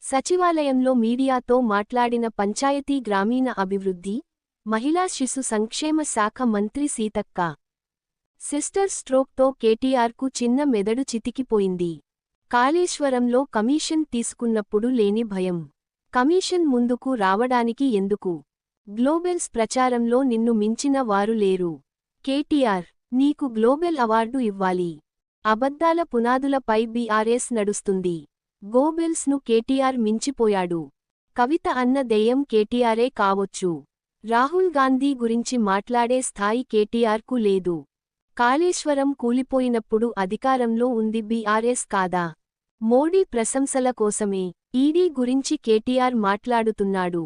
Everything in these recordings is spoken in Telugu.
సచివాలయంలో మీడియాతో మాట్లాడిన పంచాయతీ గ్రామీణ అభివృద్ధి, మహిళా శిశు సంక్షేమ శాఖ మంత్రి సీతక్క. సిస్టర్ స్ట్రోక్తో కేటీఆర్కు చిన్న మెదడు చితికిపోయింది. కాళేశ్వరంలో కమిషన్ తీసుకున్నప్పుడు లేని భయం, కమిషన్ ముందుకు రావడానికి ఎందుకు? గ్లోబెల్స్ ప్రచారంలో నిన్ను మించిన వారు లేరు. కేటీఆర్, నీకు గ్లోబెల్ అవార్డు ఇవ్వాలి. అబద్ధాల పునాదులపై బీఆర్ఎస్ నడుస్తుంది. గోబెల్స్ను కేటీఆర్ మించిపోయాడు. కవిత అన్న దెయ్యం కేటీఆరే కావొచ్చు. రాహుల్ గాంధీ గురించి మాట్లాడే స్థాయి కేటీఆర్కు లేదు. కాళేశ్వరం కూలిపోయినప్పుడు అధికారంలో ఉంది బీఆర్ఎస్ కాదా? మోడీ ప్రశంసల కోసమే ఈడీ గురించి కేటీఆర్ మాట్లాడుతున్నాడు.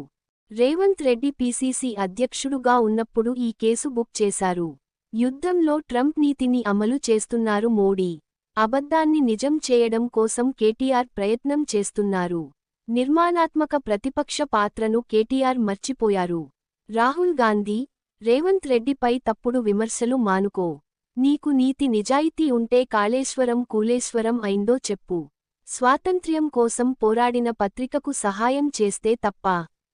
రేవంత్ రెడ్డి పీసీసీ అధ్యక్షుడుగా ఉన్నప్పుడు ఈ కేసు బుక్ చేశారు. యుద్ధంలో ట్రంప్ నీతిని అమలు చేస్తున్నారు మోడీ. అబద్ధాన్ని నిజం చేయడం కోసం కేటీఆర్ ప్రయత్నం చేస్తున్నారు. నిర్మాణాత్మక ప్రతిపక్ష పాత్రను కేటీఆర్ మర్చిపోయారు. రాహుల్ గాంధీ, రేవంత్ రెడ్డిపై తప్పుడు విమర్శలు మానుకో. నీకు నీతి నిజాయితీ ఉంటే కాళేశ్వరం కూలేశ్వరం అయిందో చెప్పు. స్వాతంత్ర్యం కోసం పోరాడిన పత్రికకు సహాయం చేస్తే తప్ప?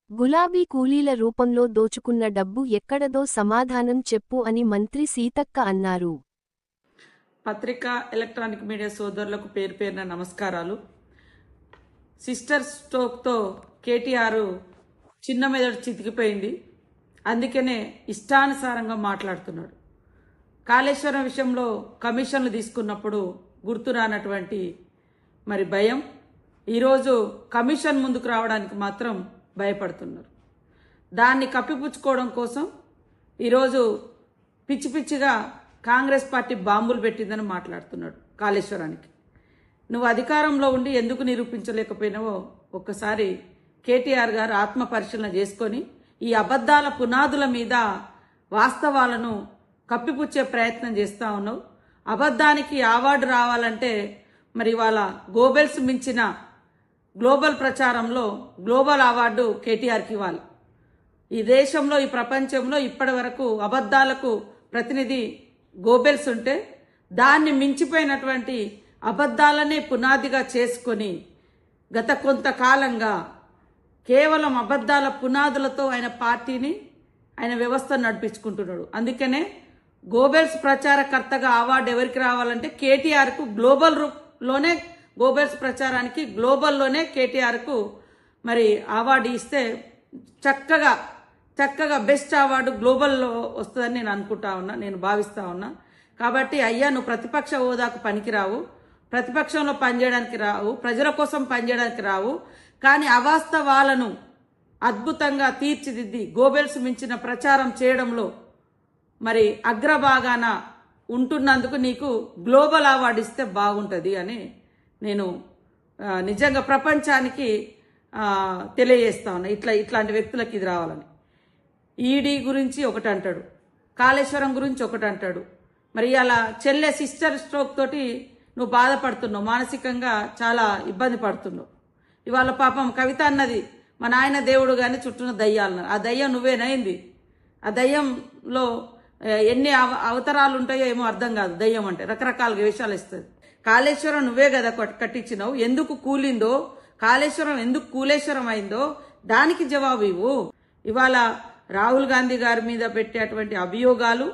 గులాబీ కూలీల రూపంలో దోచుకున్న డబ్బు ఎక్కడదో సమాధానం చెప్పు అని మంత్రి సీతక్క అన్నారు. పత్రికా ఎలక్ట్రానిక్ మీడియా సోదరులకు పేరు పేరున నమస్కారాలు. సిస్టర్ స్ట్రోక్తో కేటీఆర్ చిన్న మెదడు చితికిపోయింది. అందుకనే ఇష్టానుసారంగా మాట్లాడుతున్నాడు. కాళేశ్వరం విషయంలో కమిషన్లు తీసుకున్నప్పుడు గుర్తురానటువంటి భయం, ఈరోజు కమిషన్ ముందుకు రావడానికి మాత్రం భయపడుతున్నారు. దాన్ని కప్పిపుచ్చుకోవడం కోసం ఈరోజు పిచ్చి పిచ్చిగా కాంగ్రెస్ పార్టీ బాంబులు పెట్టిందని మాట్లాడుతున్నాడు. కాళేశ్వరానికి నువ్వు అధికారంలో ఉండి ఎందుకు నిరూపించలేకపోయినావో ఒక్కసారి కేటీఆర్ గారు ఆత్మ పరిశీలన చేసుకొని ఈ అబద్ధాల పునాదుల మీద వాస్తవాలను కప్పిపుచ్చే ప్రయత్నం చేస్తూ ఉన్నావు. అబద్ధానికి అవార్డు రావాలంటే ఇవాళ గోబెల్స్ మించిన గ్లోబల్ ప్రచారంలో గ్లోబల్ అవార్డు కేటీఆర్కి ఇవ్వాలి. ఈ దేశంలో, ఈ ప్రపంచంలో ఇప్పటి వరకు అబద్ధాలకు ప్రతినిధి గోబెల్స్ ఉంటే దాన్ని మించిపోయినటువంటి అబద్ధాలనే పునాదిగా చేసుకొని గత కొంతకాలంగా కేవలం అబద్ధాల పునాదులతో ఆయన పార్టీని, ఆయన వ్యవస్థను నడిపించుకుంటున్నాడు. అందుకనే గోబెల్స్ ప్రచారకర్తగా అవార్డు ఎవరికి రావాలంటే కేటీఆర్కు గ్లోబల్లోనే గోబెల్స్ ప్రచారానికి గ్లోబల్లోనే కేటీఆర్కు అవార్డు ఇస్తే చక్కగా బెస్ట్ అవార్డు గ్లోబల్లో వస్తుందని నేను అనుకుంటా ఉన్నా, నేను భావిస్తా ఉన్నా. కాబట్టి అయ్యా, నువ్వు ప్రతిపక్ష హోదాకు పనికిరావు, ప్రతిపక్షంలో పనిచేయడానికి రావు, ప్రజల కోసం పనిచేయడానికి రావు. కానీ అవాస్తవాలను అద్భుతంగా తీర్చిదిద్ది గోబెల్స్ మించిన ప్రచారం చేయడంలో అగ్రభాగాన ఉంటున్నందుకు నీకు గ్లోబల్ అవార్డు ఇస్తే బాగుంటుంది అని నేను నిజంగా ప్రపంచానికి తెలియజేస్తా ఉన్నా. ఇట్లాంటి వ్యక్తులకు ఇది రావాలని. ఈడీ గురించి ఒకటి అంటాడు, కాళేశ్వరం గురించి ఒకటి అంటాడు. అలా చెల్లె సిస్టర్ స్ట్రోక్ తోటి నువ్వు బాధపడుతున్నావు, మానసికంగా చాలా ఇబ్బంది పడుతున్నావు. ఇవాళ పాపం కవిత అన్నది మా నాయన దేవుడు కానీ చుట్టూన దయ్యాలన్నారు. ఆ దయ్యం నువ్వేనైంది. ఆ దయ్యంలో ఎన్ని అవతారాలు ఉంటాయో ఏమో అర్థం కాదు. దయ్యం అంటే రకరకాలుగా వేషాలు ఇస్తుంది. కాళేశ్వరం నువ్వే కదా కట్టించినావు. ఎందుకు కూలిందో, కాళేశ్వరం ఎందుకు కూలేశ్వరం అయిందో దానికి జవాబు ఇవ్వు. ఇవాళ రాహుల్ గాంధీ గారి మీద పెట్టేటువంటి అభియోగాలు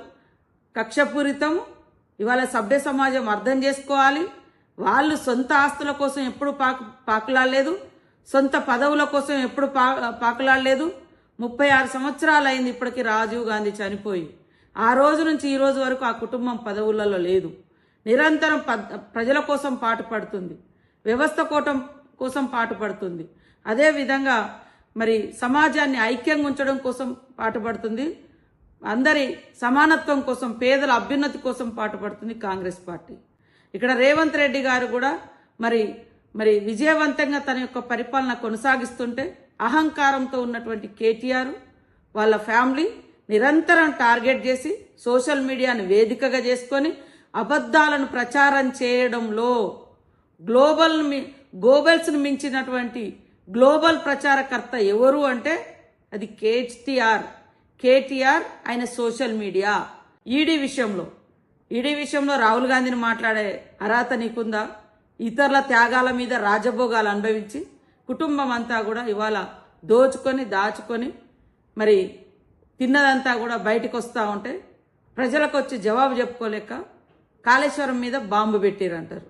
కక్షపూరితం. ఇవాళ సభ్య సమాజం అర్థం చేసుకోవాలి. వాళ్ళు సొంత ఆస్తుల కోసం ఎప్పుడు పాకులాడలేదు, సొంత పదవుల కోసం ఎప్పుడు పాకులాడలేదు. 36 సంవత్సరాలు అయింది ఇప్పటికీ రాజీవ్ గాంధీ చనిపోయి. ఆ రోజు నుంచి ఈ రోజు వరకు ఆ కుటుంబం పదవులలో లేదు. నిరంతరం ప్రజల కోసం పాటుపడుతుంది, వ్యవస్థ కోసం పాటుపడుతుంది. అదేవిధంగా సమాజాన్ని ఐక్యంగా ఉంచడం కోసం పాటుపడుతుంది. అందరి సమానత్వం కోసం, పేదల అభ్యున్నతి కోసం పాటుపడుతుంది కాంగ్రెస్ పార్టీ. ఇక్కడ రేవంత్ రెడ్డి గారు కూడా విజయవంతంగా తన యొక్క పరిపాలన కొనసాగిస్తుంటే అహంకారంతో ఉన్నటువంటి కేటీఆర్ వాళ్ళ ఫ్యామిలీ నిరంతరం టార్గెట్ చేసి సోషల్ మీడియాను వేదికగా చేసుకొని అబద్ధాలను ప్రచారం చేయడంలో గోబెల్స్ను మించినటువంటి గ్లోబల్ ప్రచారకర్త ఎవరు అంటే అది కేటీఆర్ ఆయన సోషల్ మీడియా. ఈడీ విషయంలో రాహుల్ గాంధీని మాట్లాడే అర్హత నీకుందా? ఇతరుల త్యాగాల మీద రాజభోగాలు అనుభవించి కుటుంబం అంతా కూడా ఇవాళ దోచుకొని దాచుకొని మరి తిన్నదంతా కూడా బయటకు వస్తూ ఉంటే ప్రజలకు వచ్చి జవాబు చెప్పుకోలేక కాళేశ్వరం మీద బాంబు పెట్టిరంటారు.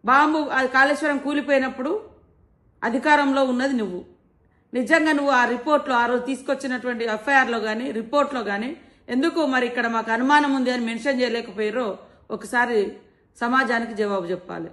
బాంబు అది కాళేశ్వరం కూలిపోయినప్పుడు అధికారంలో ఉన్నది నువ్వు. నిజంగా నువ్వు ఆ రిపోర్ట్లో ఆ రోజు తీసుకొచ్చినటువంటి ఎఫ్ఐఆర్లో కానీ రిపోర్ట్లో కానీ ఎందుకు మరి ఇక్కడ మాకు అనుమానం ఉంది అని మెన్షన్ చేయలేకపోయారో ఒకసారి సమాజానికి జవాబు చెప్పాలి.